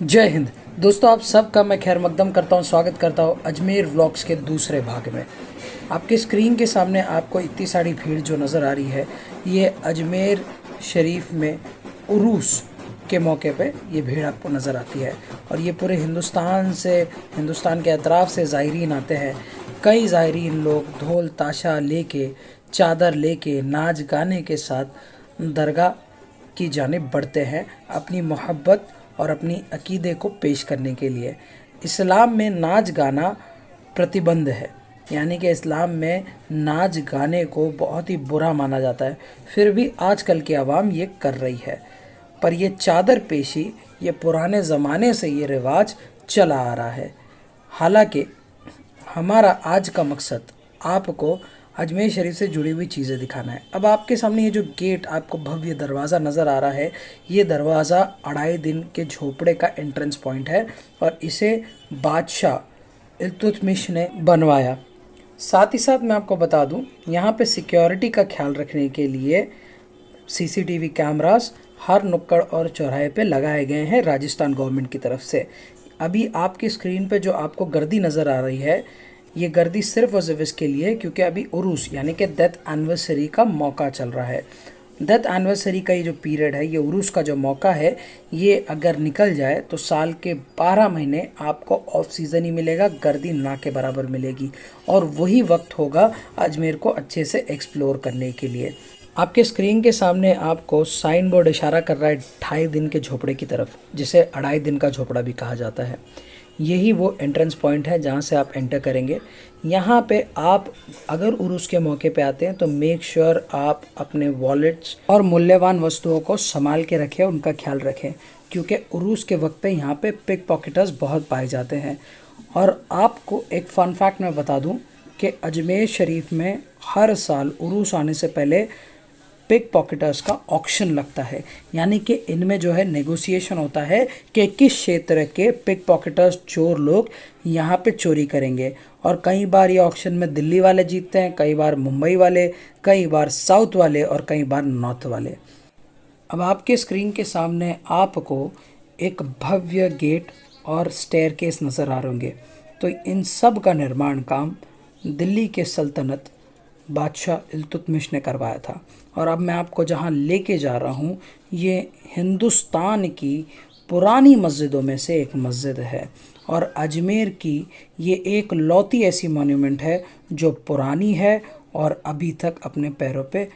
जय हिंद दोस्तों, आप सबका मैं खैर मकदम करता हूँ, स्वागत करता हूँ अजमेर व्लॉग्स के दूसरे भाग में। आपके स्क्रीन के सामने आपको इतनी सारी भीड़ जो नज़र आ रही है, ये अजमेर शरीफ में उरूस के मौके पे ये भीड़ आपको नज़र आती है। और ये पूरे हिंदुस्तान के अतराफ़ से ज़ायरीन आते हैं। कई ज़ायरीन लोग ढोल ताशा लेके, चादर लेके, नाच गाने के साथ दरगाह की जानिब बढ़ते हैं अपनी मोहब्बत और अपनी अकीदे को पेश करने के लिए। इस्लाम में नाच गाना प्रतिबंध है, यानी कि इस्लाम में नाच गाने को बहुत ही बुरा माना जाता है। फिर भी आजकल की आवाम ये कर रही है। पर ये चादर पेशी, ये पुराने ज़माने से ये रिवाज चला आ रहा है। हालांकि हमारा आज का मकसद आपको अजमेर शरीफ से जुड़ी हुई चीज़ें दिखाना है। अब आपके सामने ये जो गेट, आपको भव्य दरवाज़ा नज़र आ रहा है, ये दरवाज़ा अढ़ाई दिन के झोपड़े का एंट्रेंस पॉइंट है और इसे बादशाह इल्तुतमिश ने बनवाया। साथ ही साथ मैं आपको बता दूं, यहाँ पे सिक्योरिटी का ख्याल रखने के लिए सीसीटीवी कैमरास हर नुक्कड़ और चौराहे पे लगाए गए हैं राजस्थान गवर्नमेंट की तरफ से। अभी आपकी स्क्रीन पे जो आपको गर्दी नज़र आ रही है, ये गर्दी सिर्फ और सिर्फ इसके लिए क्योंकि अभी उरूस यानी कि डेथ एनिवर्सरी का मौका चल रहा है। डेथ एनिवर्सरी का ये जो पीरियड है, ये उरूस का जो मौका है, ये अगर निकल जाए तो साल के 12 महीने आपको ऑफ सीज़न ही मिलेगा, गर्दी ना के बराबर मिलेगी। और वही वक्त होगा अजमेर को अच्छे से एक्सप्लोर करने के लिए। आपके स्क्रीन के सामने आपको साइन बोर्ड इशारा कर रहा है 2.5 दिन के झोपड़े की तरफ, जिसे अढ़ाई दिन का झोपड़ा भी कहा जाता है। यही वो एंट्रेंस पॉइंट है जहाँ से आप एंटर करेंगे। यहाँ पे आप अगर उरूस के मौके पे आते हैं तो मेक श्योर आप अपने वॉलेट्स और मूल्यवान वस्तुओं को संभाल के रखें, उनका ख्याल रखें, क्योंकि उरूस के वक्त पे यहाँ पे पिक पॉकेटर्स बहुत पाए जाते हैं। और आपको एक फ़न फैक्ट मैं बता दूँ कि अजमेर शरीफ में हर साल उरूस आने से पहले पिक पॉकेटर्स का ऑक्शन लगता है, यानी कि इनमें जो है नेगोशिएशन होता है कि किस क्षेत्र के पिक पॉकेटर्स चोर लोग यहाँ पे चोरी करेंगे। और कई बार ये ऑक्शन में दिल्ली वाले जीतते हैं, कई बार मुंबई वाले, कई बार साउथ वाले और कई बार नॉर्थ वाले। अब आपके स्क्रीन के सामने आपको एक भव्य गेट और स्टेयरकेस नज़र आ रहे होंगे। तो इन सब का निर्माण काम दिल्ली के सल्तनत बादशाह इल्तुतमिश ने करवाया था। और अब मैं आपको जहां लेके जा रहा हूं, ये हिंदुस्तान की पुरानी मस्जिदों में से एक मस्जिद है और अजमेर की ये एक लौती ऐसी मॉन्यूमेंट है जो पुरानी है और अभी तक अपने पैरों पे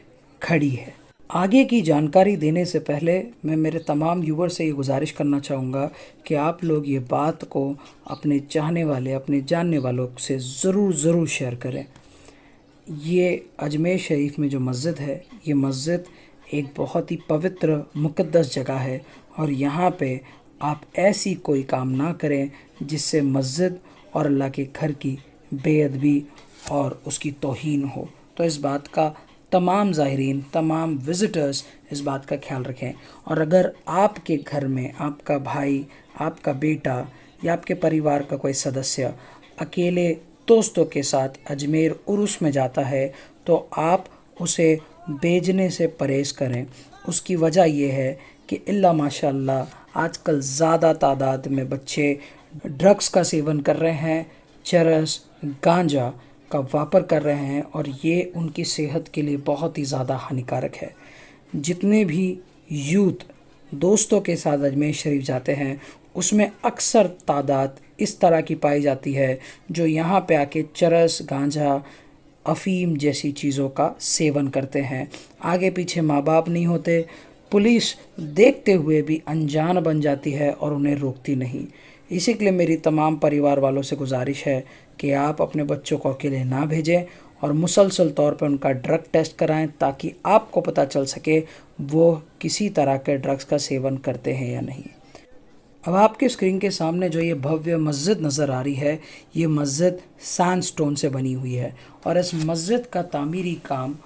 खड़ी है। आगे की जानकारी देने से पहले मैं मेरे तमाम व्यूवर से ये गुजारिश करना चाहूँगा कि आप लोग ये बात को अपने चाहने वाले, अपने जानने वालों से ज़रूर शेयर करें। ये अजमेर शरीफ में जो मस्जिद है, ये मस्जिद एक बहुत ही पवित्र मुक़द्दस जगह है और यहाँ पे आप ऐसी कोई काम ना करें जिससे मस्जिद और अल्लाह के घर की बेअदबी और उसकी तौहीन हो। तो इस बात का तमाम ज़ाहिरीन, तमाम विज़िटर्स इस बात का ख्याल रखें। और अगर आपके घर में आपका भाई, आपका बेटा या आपके परिवार का कोई सदस्य अकेले दोस्तों के साथ अजमेर उर्स में जाता है तो आप उसे भेजने से परहेज़ करें। उसकी वजह यह है कि इल्ला माशाअल्लाह आजकल ज़्यादा तादाद में बच्चे ड्रग्स का सेवन कर रहे हैं, चरस, गांजा का वापर कर रहे हैं और ये उनकी सेहत के लिए बहुत ही ज़्यादा हानिकारक है। जितने भी यूथ दोस्तों के साथ अजमेर शरीफ जाते हैं उसमें अक्सर तादाद इस तरह की पाई जाती है जो यहाँ पे आके चरस, गांजा, अफ़ीम जैसी चीज़ों का सेवन करते हैं। आगे पीछे माँ बाप नहीं होते, पुलिस देखते हुए भी अनजान बन जाती है और उन्हें रोकती नहीं। इसी के लिए मेरी तमाम परिवार वालों से गुजारिश है कि आप अपने बच्चों को अकेले ना भेजें और मुसलसल तौर पर उनका ड्रग टेस्ट कराएं ताकि आपको पता चल सके वो किसी तरह के ड्रग्स का सेवन करते हैं या नहीं। अब आपके स्क्रीन के सामने जो ये भव्य मस्जिद नज़र आ रही है, ये मस्जिद सैंडस्टोन से बनी हुई है और इस मस्जिद का तामीरी काम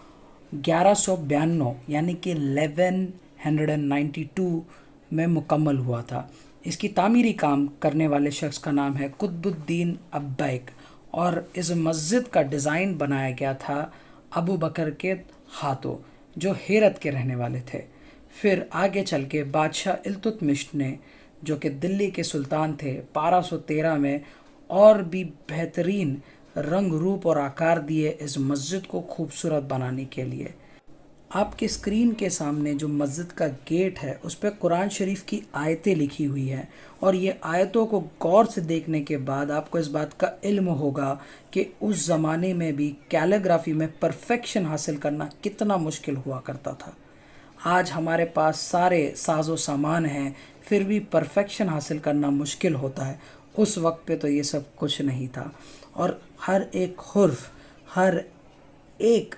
1192 यानी कि 1192 में मुकम्मल हुआ था। इसकी तामीरी काम करने वाले शख्स का नाम है कुतुबुद्दीन अब्बैक और इस मस्जिद का डिज़ाइन बनाया गया था अबू बकर के हाथों, जो हेरत के रहने वाले थे। फिर आगे चल के बादशाह इल्तुतमिश ने जो कि दिल्ली के सुल्तान थे 1213 में, और भी बेहतरीन रंग रूप और आकार दिए इस मस्जिद को खूबसूरत बनाने के लिए। आपके स्क्रीन के सामने जो मस्जिद का गेट है उस पर कुरान शरीफ की आयतें लिखी हुई हैं, और ये आयतों को गौर से देखने के बाद आपको इस बात का इल्म होगा कि उस ज़माने में भी कैलीग्राफी में परफेक्शन हासिल करना कितना मुश्किल हुआ करता था। आज हमारे पास सारे साजो सामान हैं, फिर भी परफेक्शन हासिल करना मुश्किल होता है। उस वक्त पे तो ये सब कुछ नहीं था, और हर एक हुर्फ, हर एक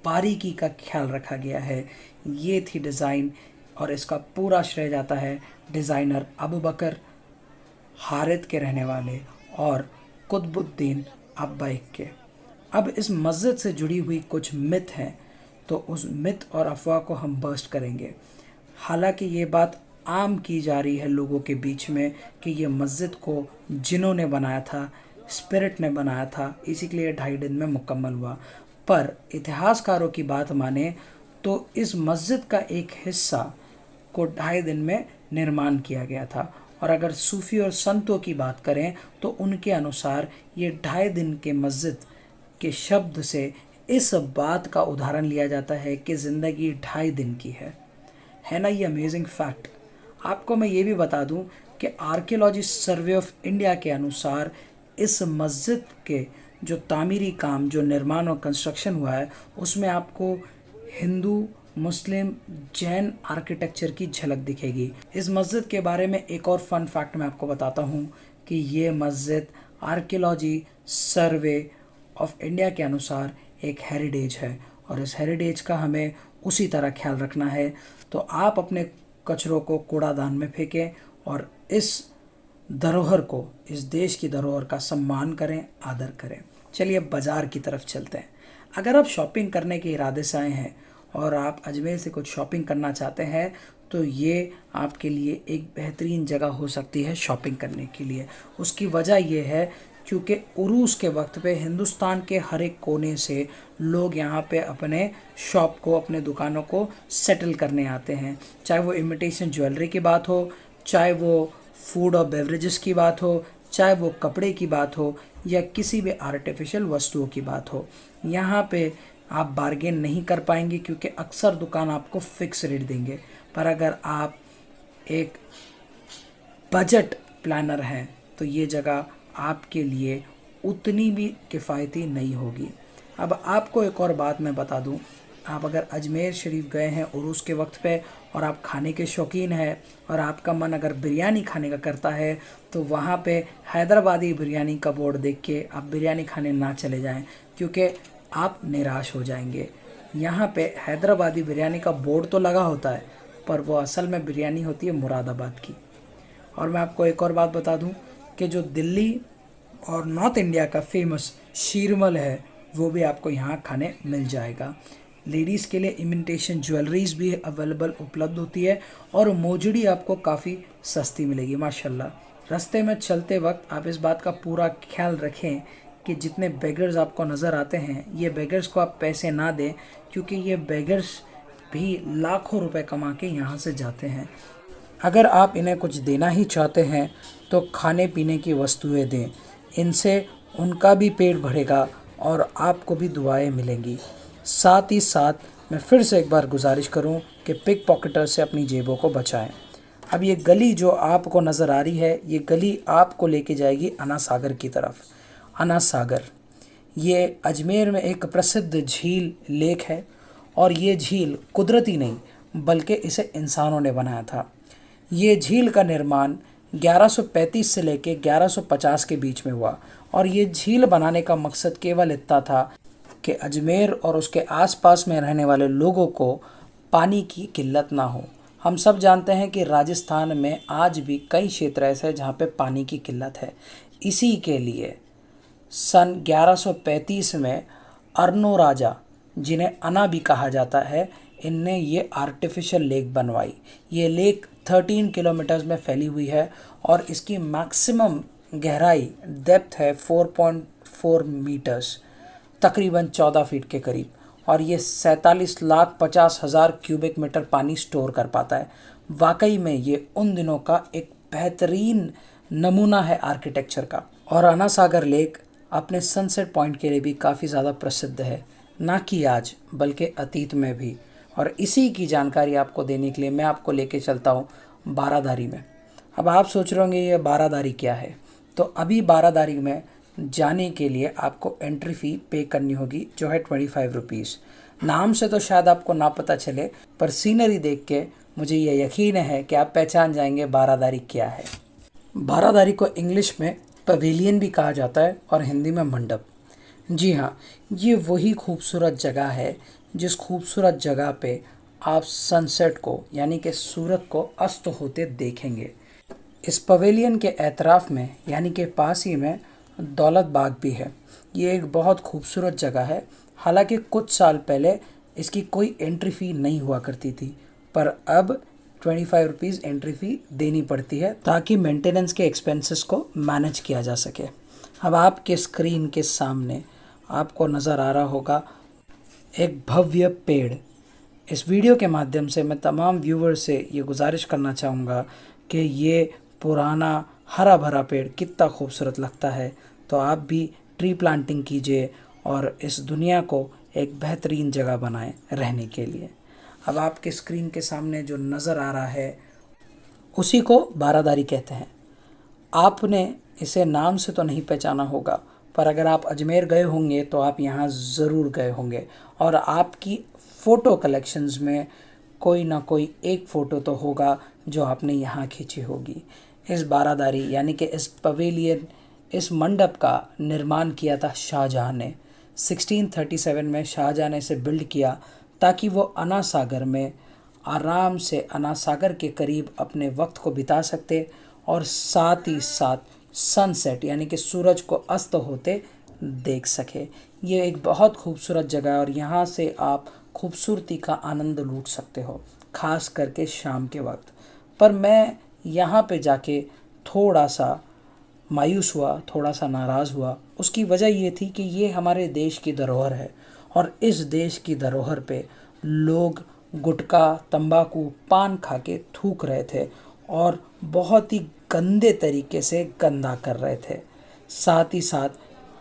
बारीकी का ख्याल रखा गया है। ये थी डिज़ाइन, और इसका पूरा श्रेय जाता है डिज़ाइनर अबू बकर हारित के रहने वाले और कुतुबुद्दीन अब्बाइक के। अब इस मस्जिद से जुड़ी हुई कुछ मिथ हैं, तो उस मिथ और अफवाह को हम बर्स्ट करेंगे। हालांकि ये बात आम की जा रही है लोगों के बीच में कि ये मस्जिद को जिन्हों ने बनाया था, स्पिरिट ने बनाया था, इसी के लिए 2.5 दिन में मुकम्मल हुआ। पर इतिहासकारों की बात माने तो इस मस्जिद का एक हिस्सा को 2.5 दिन में निर्माण किया गया था, और अगर सूफ़ी और संतों की बात करें तो उनके अनुसार ये 2.5 दिन के मस्जिद के शब्द से इस बात का उदाहरण लिया जाता है कि ज़िंदगी 2.5 दिन की है ना। ये अमेजिंग फैक्ट। आपको मैं ये भी बता दूं कि आर्कियोलॉजी सर्वे ऑफ इंडिया के अनुसार इस मस्जिद के जो तामीरी काम, जो निर्माण और कंस्ट्रक्शन हुआ है, उसमें आपको हिंदू, मुस्लिम, जैन आर्किटेक्चर की झलक दिखेगी। इस मस्जिद के बारे में एक और फन फैक्ट मैं आपको बताता हूँ कि ये मस्जिद आर्कियोलॉजी सर्वे ऑफ इंडिया के अनुसार एक हेरिटेज है, और इस हेरिटेज का हमें उसी तरह ख्याल रखना है। तो आप अपने कचरों को कूड़ादान में फेंकें और इस धरोहर को, इस देश की धरोहर का सम्मान करें, आदर करें। चलिए बाज़ार की तरफ चलते हैं। अगर आप शॉपिंग करने के इरादे से आए हैं और आप अजमेर से कुछ शॉपिंग करना चाहते हैं, तो ये आपके लिए एक बेहतरीन जगह हो सकती है शॉपिंग करने के लिए। उसकी वजह यह है क्योंकि उरूस के वक्त पे हिंदुस्तान के हर एक कोने से लोग यहाँ पे अपने शॉप को, अपने दुकानों को सेटल करने आते हैं। चाहे वो इमिटेशन ज्वेलरी की बात हो, चाहे वो फूड और बेवरेजेस की बात हो, चाहे वो कपड़े की बात हो, या किसी भी आर्टिफिशियल वस्तुओं की बात हो। यहाँ पे आप बार्गेन नहीं कर पाएंगे क्योंकि अक्सर दुकान आपको फिक्स रेट देंगे। पर अगर आप एक बजट प्लानर हैं तो ये जगह आपके लिए उतनी भी किफ़ायती नहीं होगी। अब आपको एक और बात मैं बता दूं, आप अगर अजमेर शरीफ गए हैं उरूस के वक्त पे और आप खाने के शौकीन हैं और आपका मन अगर बिरयानी खाने का करता है, तो वहाँ पे हैदराबादी बिरयानी का बोर्ड देख के आप बिरयानी खाने ना चले जाएं, क्योंकि आप निराश हो जाएंगे। यहाँ पे हैदराबादी बिरयानी का बोर्ड तो लगा होता है, पर वो असल में बिरयानी होती है मुरादाबाद की। और मैं आपको एक और बात बता दूं कि जो दिल्ली और नॉर्थ इंडिया का फेमस शीरमल है, वो भी आपको यहाँ खाने मिल जाएगा। लेडीज़ के लिए इमिटेशन ज्वेलरीज भी अवेलेबल उपलब्ध होती है, और मोजड़ी आपको काफ़ी सस्ती मिलेगी माशाल्लाह। रास्ते में चलते वक्त आप इस बात का पूरा ख्याल रखें कि जितने बेगर्स आपको नज़र आते हैं, ये बेगर्स को आप पैसे ना दें, क्योंकि ये बेगर्स भी लाखों रुपए कमा के यहाँ से जाते हैं। अगर आप इन्हें कुछ देना ही चाहते हैं तो खाने पीने की वस्तुएं दें, इनसे उनका भी पेट भरेगा और आपको भी दुआएं मिलेंगी। साथ ही साथ मैं फिर से एक बार गुजारिश करूं कि पिक पॉकेटर से अपनी जेबों को बचाएं। अब ये गली जो आपको नज़र आ रही है, ये गली आपको लेके जाएगी अन्ना सागर की तरफ। अन्ना सागर ये अजमेर में एक प्रसिद्ध झील लेक है, और ये झील कुदरती नहीं बल्कि इसे इंसानों ने बनाया था। ये झील का निर्माण 1135 से लेकर 1150 के बीच में हुआ, और ये झील बनाने का मकसद केवल इतना था कि अजमेर और उसके आसपास में रहने वाले लोगों को पानी की किल्लत ना हो। हम सब जानते हैं कि राजस्थान में आज भी कई क्षेत्र ऐसे हैं जहाँ पे पानी की किल्लत है। इसी के लिए सन 1135 में अर्नो राजा, जिन्हें अन्ना भी कहा जाता है, इनने ये आर्टिफिशियल लेक बनवाई। ये लेक 13 किलोमीटर्स में फैली हुई है, और इसकी मैक्सिमम गहराई डेप्थ है 4.4 मीटर्स, तकरीबन 14 फीट के करीब, और ये 47,50,000 क्यूबिक मीटर पानी स्टोर कर पाता है। वाकई में ये उन दिनों का एक बेहतरीन नमूना है आर्किटेक्चर का। और अन्ना सागर लेक अपने सनसेट पॉइंट के लिए भी काफ़ी ज़्यादा प्रसिद्ध है, ना कि आज बल्कि अतीत में भी। और इसी की जानकारी आपको देने के लिए मैं आपको लेके चलता हूँ बारादारी में। अब आप सोच रहे होंगे ये बारादारी क्या है, तो अभी बारादारी में जाने के लिए आपको एंट्री फ़ी पे करनी होगी, जो है 25 रुपीज़। नाम से तो शायद आपको ना पता चले, पर सीनरी देख के मुझे ये यकीन है कि आप पहचान जाएंगे बारादारी क्या है। बारादारी को इंग्लिश में पवेलियन भी कहा जाता है और हिंदी में मंडप। जी हाँ, ये वही खूबसूरत जगह है जिस खूबसूरत जगह पे आप सनसेट को यानी कि सूरज को अस्त होते देखेंगे। इस पवेलियन के एतराफ़ में यानी कि पास ही में दौलत बाग भी है। ये एक बहुत खूबसूरत जगह है। हालांकि कुछ साल पहले इसकी कोई एंट्री फ़ी नहीं हुआ करती थी, पर अब 25 रुपीज़ एंट्री फ़ी देनी पड़ती है ताकि मेंटेनेंस के एक्सपेंसेस को मैनेज किया जा सके। अब आपके स्क्रीन के सामने आपको नज़र आ रहा होगा एक भव्य पेड़। इस वीडियो के माध्यम से मैं तमाम व्यूअर्स से ये गुजारिश करना चाहूँगा कि ये पुराना हरा भरा पेड़ कितना खूबसूरत लगता है, तो आप भी ट्री प्लांटिंग कीजिए और इस दुनिया को एक बेहतरीन जगह बनाएं रहने के लिए। अब आपके स्क्रीन के सामने जो नज़र आ रहा है उसी को बारादारी कहते हैं। आपने इसे नाम से तो नहीं पहचाना होगा, पर अगर आप अजमेर गए होंगे तो आप यहाँ ज़रूर गए होंगे और आपकी फ़ोटो कलेक्शंस में कोई ना कोई एक फ़ोटो तो होगा जो आपने यहाँ खींची होगी। इस बारादारी यानी कि इस पवेलियन, इस मंडप का निर्माण किया था शाहजहाँ ने। 1637 में शाहजहाँ ने इसे बिल्ड किया ताकि वो अन्ना सागर में आराम से अन्ना सागर के करीब अपने वक्त को बिता सकते और साथ ही साथ सनसेट यानी कि सूरज को अस्त होते देख सके। ये एक बहुत खूबसूरत जगह है और यहाँ से आप खूबसूरती का आनंद लूट सकते हो, ख़ास करके शाम के वक्त। पर मैं यहाँ पे जाके थोड़ा सा मायूस हुआ, थोड़ा सा नाराज़ हुआ। उसकी वजह ये थी कि ये हमारे देश की धरोहर है और इस देश की धरोहर पे लोग गुटखा, तंबाकू, पान खा के थूक रहे थे और बहुत ही गंदे तरीके से गंदा कर रहे थे। साथ ही साथ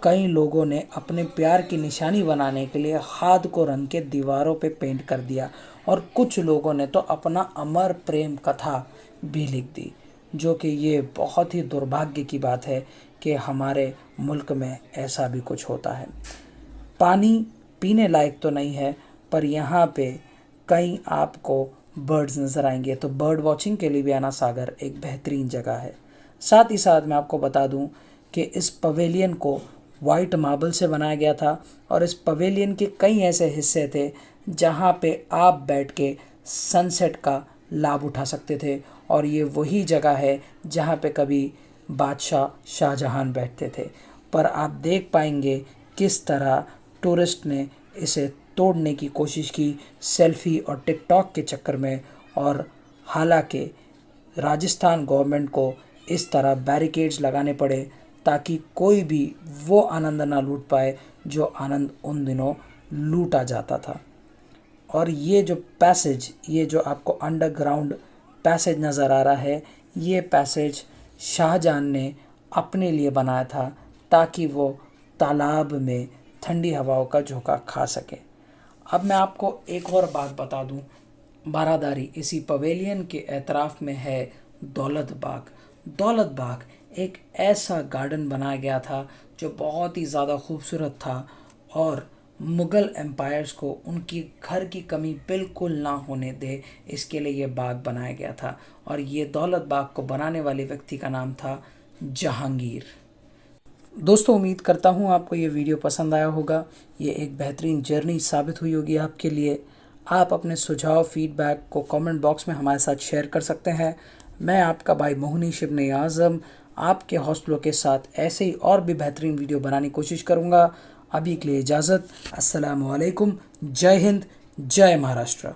कई लोगों ने अपने प्यार की निशानी बनाने के लिए खाद को रंग के दीवारों पे पेंट कर दिया और कुछ लोगों ने तो अपना अमर प्रेम कथा भी लिख दी, जो कि ये बहुत ही दुर्भाग्य की बात है कि हमारे मुल्क में ऐसा भी कुछ होता है। पानी पीने लायक तो नहीं है, पर यहाँ पे कई आपको बर्ड्स नज़र आएंगे, तो बर्ड वॉचिंग के लिए भी अन्ना सागर एक बेहतरीन जगह है। साथ ही साथ मैं आपको बता दूं कि इस पवेलियन को वाइट मार्बल से बनाया गया था और इस पवेलियन के कई ऐसे हिस्से थे जहाँ पे आप बैठ के सनसेट का लाभ उठा सकते थे। और ये वही जगह है जहाँ पे कभी बादशाह शाहजहां बैठते थे। पर आप देख पाएंगे किस तरह टूरिस्ट ने इसे तोड़ने की कोशिश की सेल्फ़ी और टिकटॉक के चक्कर में। और हालांकि राजस्थान गवर्नमेंट को इस तरह बैरिकेड्स लगाने पड़े ताकि कोई भी वो आनंद ना लूट पाए जो आनंद उन दिनों लूटा जाता था। और ये जो पैसेज, ये जो आपको अंडरग्राउंड पैसेज नज़र आ रहा है, ये पैसेज शाहजहां ने अपने लिए बनाया था ताकि वो तालाब में ठंडी हवाओं का झोंका खा सके। अब मैं आपको एक और बात बता दूं, बारादारी इसी पवेलियन के एतराफ़ में है दौलत बाग। दौलत बाग एक ऐसा गार्डन बनाया गया था जो बहुत ही ज़्यादा खूबसूरत था और मुग़ल एम्पायर्स को उनकी घर की कमी बिल्कुल ना होने दे, इसके लिए ये बाग बनाया गया था। और ये दौलत बाग को बनाने वाले व्यक्ति का नाम था जहांगीर। दोस्तों, उम्मीद करता हूँ आपको ये वीडियो पसंद आया होगा। ये एक बेहतरीन जर्नी साबित हुई होगी आपके लिए। आप अपने सुझाव, फीडबैक को कमेंट बॉक्स में हमारे साथ शेयर कर सकते हैं। मैं आपका भाई मोहनीश इब्न आज़म आपके हौसलों के साथ ऐसे ही और भी बेहतरीन वीडियो बनाने की कोशिश करूँगा। अभी के लिए इजाज़त। अस्सलामु अलैकुम। जय हिंद, जय महाराष्ट्र।